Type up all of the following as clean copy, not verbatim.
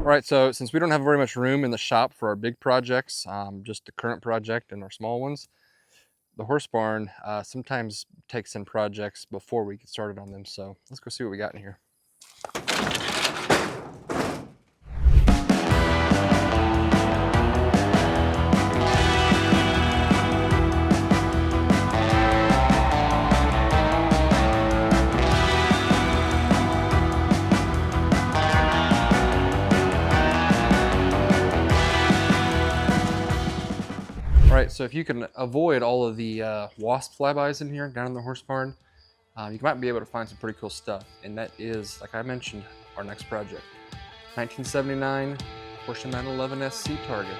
All right, so since we don't have very much room in the shop for our big projects, just the current project and our small ones, the horse barn sometimes takes in projects before we get started on them. So let's go see what we got in here. All right, so if you can avoid all of the wasp flybys in here down in the horse barn, you might be able to find some pretty cool stuff. And that is, like I mentioned, our next project. 1979 Porsche 911 SC Target.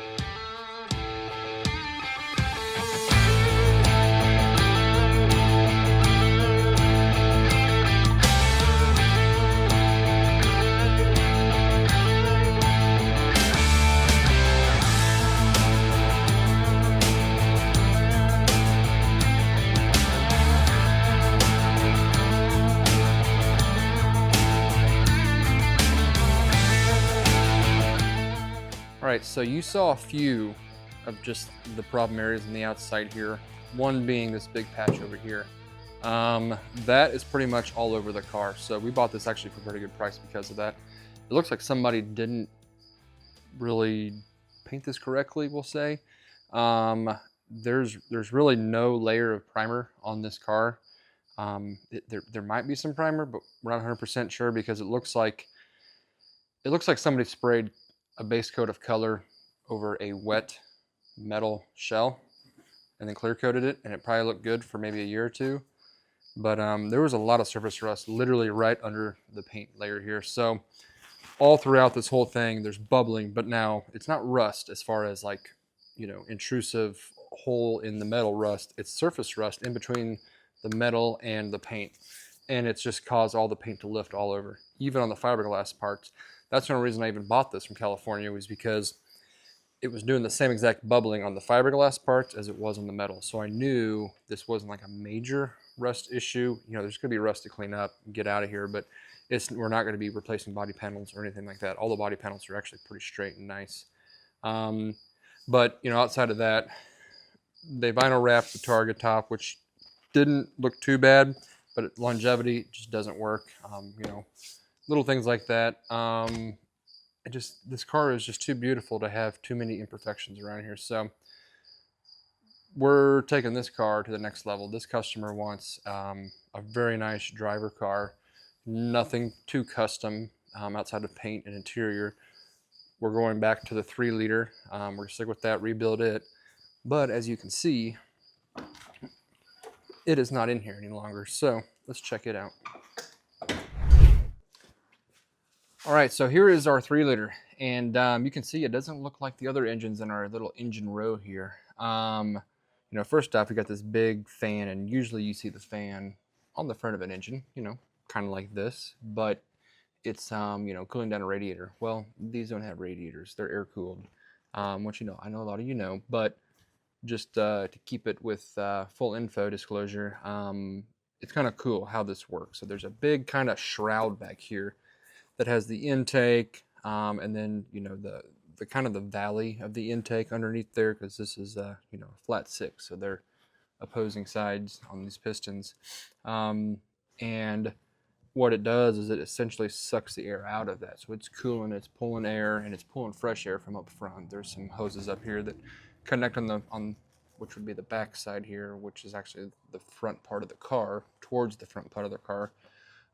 All right, so you saw a few of just the problem areas on the outside here. One being this big patch over here. That is pretty much all over the car. So we bought this actually for a pretty good price because of that. It looks like somebody didn't really paint this correctly, we'll say. There's really no layer of primer on this car. There might be some primer, but we're not 100% sure because it looks like somebody sprayed a base coat of color over a wet metal shell and then clear coated it, and it probably looked good for maybe a year or two. But there was a lot of surface rust literally right under the paint layer here. So all throughout this whole thing, there's bubbling, but now it's not rust as far as like, intrusive hole in the metal rust. It's surface rust in between the metal and the paint. And it's just caused all the paint to lift all over, even on the fiberglass parts. That's one reason I even bought this from California, was because it was doing the same exact bubbling on the fiberglass parts as it was on the metal. So I knew this wasn't like a major rust issue. There's gonna be rust to clean up and get out of here, but we're not gonna be replacing body panels or anything like that. All the body panels are actually pretty straight and nice. But outside of that, they vinyl wrapped the Targa top, which didn't look too bad, but longevity just doesn't work. Little things like that. This car is just too beautiful to have too many imperfections around here. So we're taking this car to the next level. This customer wants a very nice driver car, nothing too custom outside of paint and interior. We're going back to the 3-liter. We're gonna stick with that, rebuild it. But as you can see, it is not in here any longer. So let's check it out. All right, so here is our 3-liter, and you can see it doesn't look like the other engines in our little engine row here. First off, we got this big fan, and usually you see the fan on the front of an engine, kind of like this, but it's cooling down a radiator. Well, these don't have radiators; they're air cooled. Which I know a lot of you know, but just to keep it with full info disclosure, it's kind of cool how this works. So there's a big kind of shroud back here that has the intake, and then the kind of the valley of the intake underneath there, because this is a flat 6, so they're opposing sides on these pistons. And what it does is it essentially sucks the air out of that, so it's cooling, it's pulling air, and it's pulling fresh air from up front. There's some hoses up here that connect on which would be the back side here, which is actually the front part of the car, towards the front part of the car.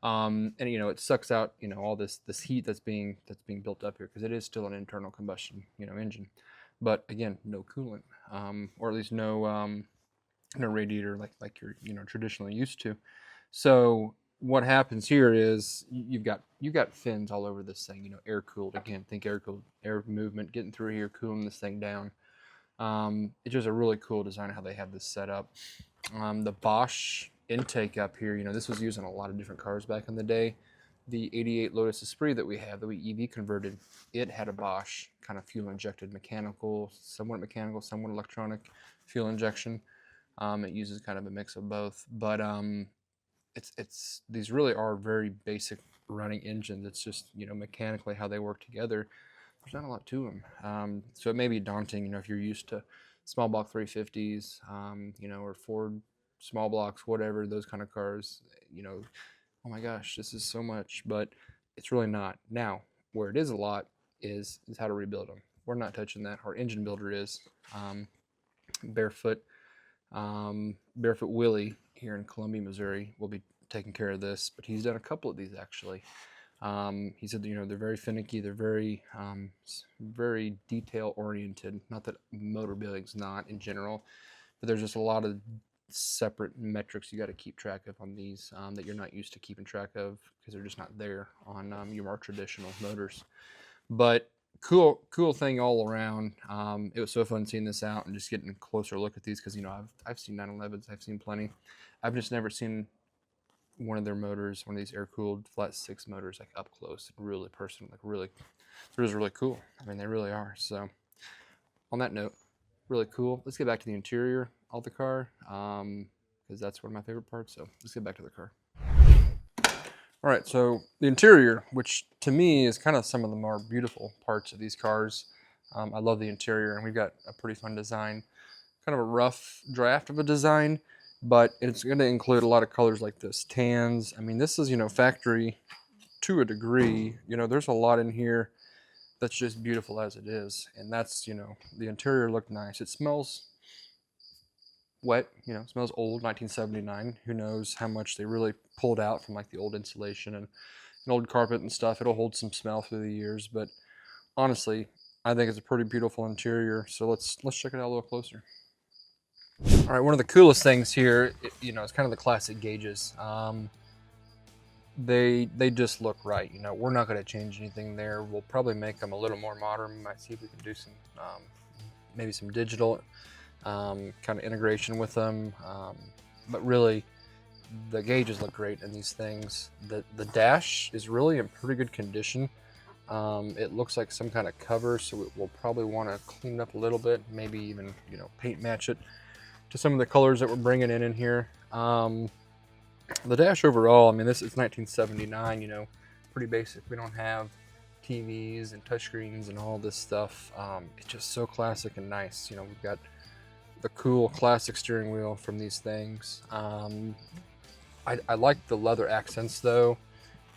And it sucks out all this heat that's being built up here, because it is still an internal combustion engine, but again, no coolant, or at least no radiator like you're traditionally used to. So what happens here is you've got fins all over this thing, air cooled. Again, think air cooled, air movement getting through here, cooling this thing down. It's just a really cool design how they have this set up. The Bosch intake up here, this was used in a lot of different cars back in the day. The 88 Lotus Esprit that we have, that we EV converted, it had a Bosch kind of fuel injected somewhat electronic fuel injection. It uses kind of a mix of both, but these really are very basic running engines. It's just mechanically how they work together. there's not a lot to them. So it may be daunting, you know, if you're used to small block 350s, you know, or Ford small blocks, whatever, those kind of cars, you know, oh my gosh, this is so much, but it's really not. Now, where it is a lot is how to rebuild them. We're not touching that. Our engine builder is. Barefoot Willie here in Columbia, Missouri will be taking care of this, but he's done a couple of these actually. He said, you know, they're very finicky. They're very detail oriented. Not that motor building's not in general, but there's just a lot of separate metrics you got to keep track of on these that you're not used to keeping track of because they're just not there on your more traditional motors. But cool thing all around. It was so fun seeing this out and just getting a closer look at these because, you know, I've seen 911s, I've seen plenty. I've just never seen one of their motors, one of these air-cooled flat six motors, like up close, really personal, like really, it was really cool. I mean, they really are. So on that note, really cool. Let's get back to the interior of the car because that's one of my favorite parts. So let's get back to the car. All right, so the interior, which to me is kind of some of the more beautiful parts of these cars. I love the interior, and we've got a pretty fun design, kind of a rough draft of a design, but it's going to include a lot of colors like this, tans. I mean, this is, you know, factory to a degree. You know, there's a lot in here that's just beautiful as it is, and that's, you know, the interior looked nice. It smells wet, you know, it smells old, 1979. Who knows how much they really pulled out from like the old insulation and old carpet and stuff. It'll hold some smell through the years, but honestly, I think it's a pretty beautiful interior. So let's check it out a little closer. All right, one of the coolest things here, you know, it's kind of the classic gauges. They just look right. You know, we're not going to change anything there. We'll probably make them a little more modern. We might see if we can do some, maybe some digital kind of integration with them. But really, the gauges look great in these things. The dash is really in pretty good condition. It looks like some kind of cover, so we'll probably want to clean it up a little bit, maybe even, you know, paint match it to some of the colors that we're bringing in here. The dash overall, I mean, this is 1979, you know, pretty basic. We don't have TVs and touchscreens and all this stuff. It's just so classic and nice. You know, we've got the cool classic steering wheel from these things. I like the leather accents though.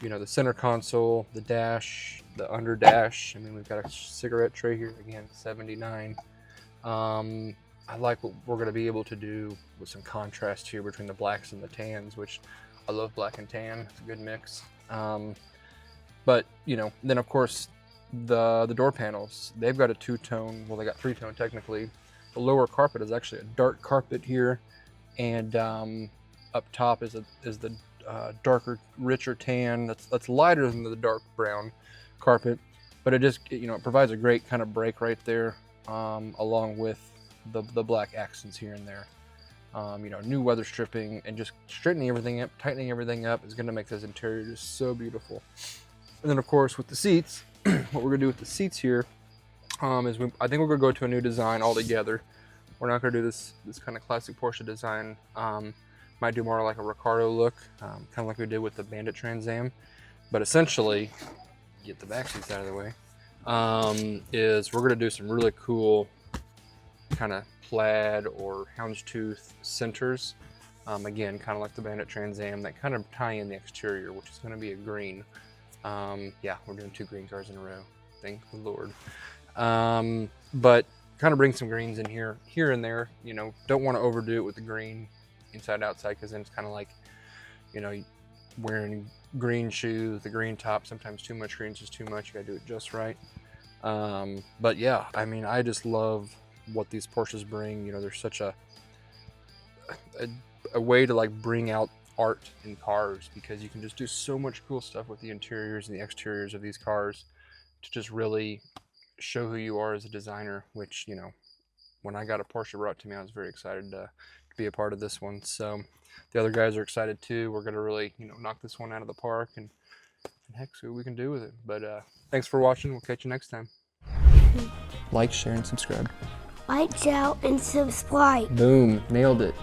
You know, the center console, the dash, the under dash. I mean, we've got a cigarette tray here, again, 79. I like what we're going to be able to do with some contrast here between the blacks and the tans, which I love black and tan. It's a good mix. But, you know, then of course the door panels, they've got a two-tone, well, they got three-tone technically. The lower carpet is actually a dark carpet here, and up top is the darker, richer tan that's lighter than the dark brown carpet, but it just, you know, it provides a great kind of break right there, along with the black accents here and there. You know, new weather stripping and just straightening everything up, tightening everything up is going to make this interior just so beautiful. And then of course with the seats, what we're going to do with the seats here is I think we're going to go to a new design altogether. We're not going to do this kind of classic Porsche design. Might do more like a Recaro look, kind of like we did with the Bandit Trans Am. But essentially, get the back seats out of the way, is we're going to do some really cool kind of plaid or houndstooth centers. Again, kind of like the Bandit Trans Am, that kind of tie in the exterior, which is going to be a green. Yeah, we're doing 2 green cars in a row. Thank the Lord. But kind of bring some greens in here and there. You know, don't want to overdo it with the green inside outside, because then it's kind of like, you know, wearing green shoes, the green top. Sometimes too much green is just too much. You gotta do it just right. But yeah, I mean, I just love what these Porsches bring. You know, there's such a way to like bring out art in cars, because you can just do so much cool stuff with the interiors and the exteriors of these cars to just really show who you are as a designer, which, you know, when I got a Porsche brought to me, I was very excited to be a part of this one. So the other guys are excited too. We're gonna really, you know, knock this one out of the park and heck, see what we can do with it. But thanks for watching. We'll catch you next time. Like, share, and subscribe. Like, share, and subscribe. Boom, nailed it.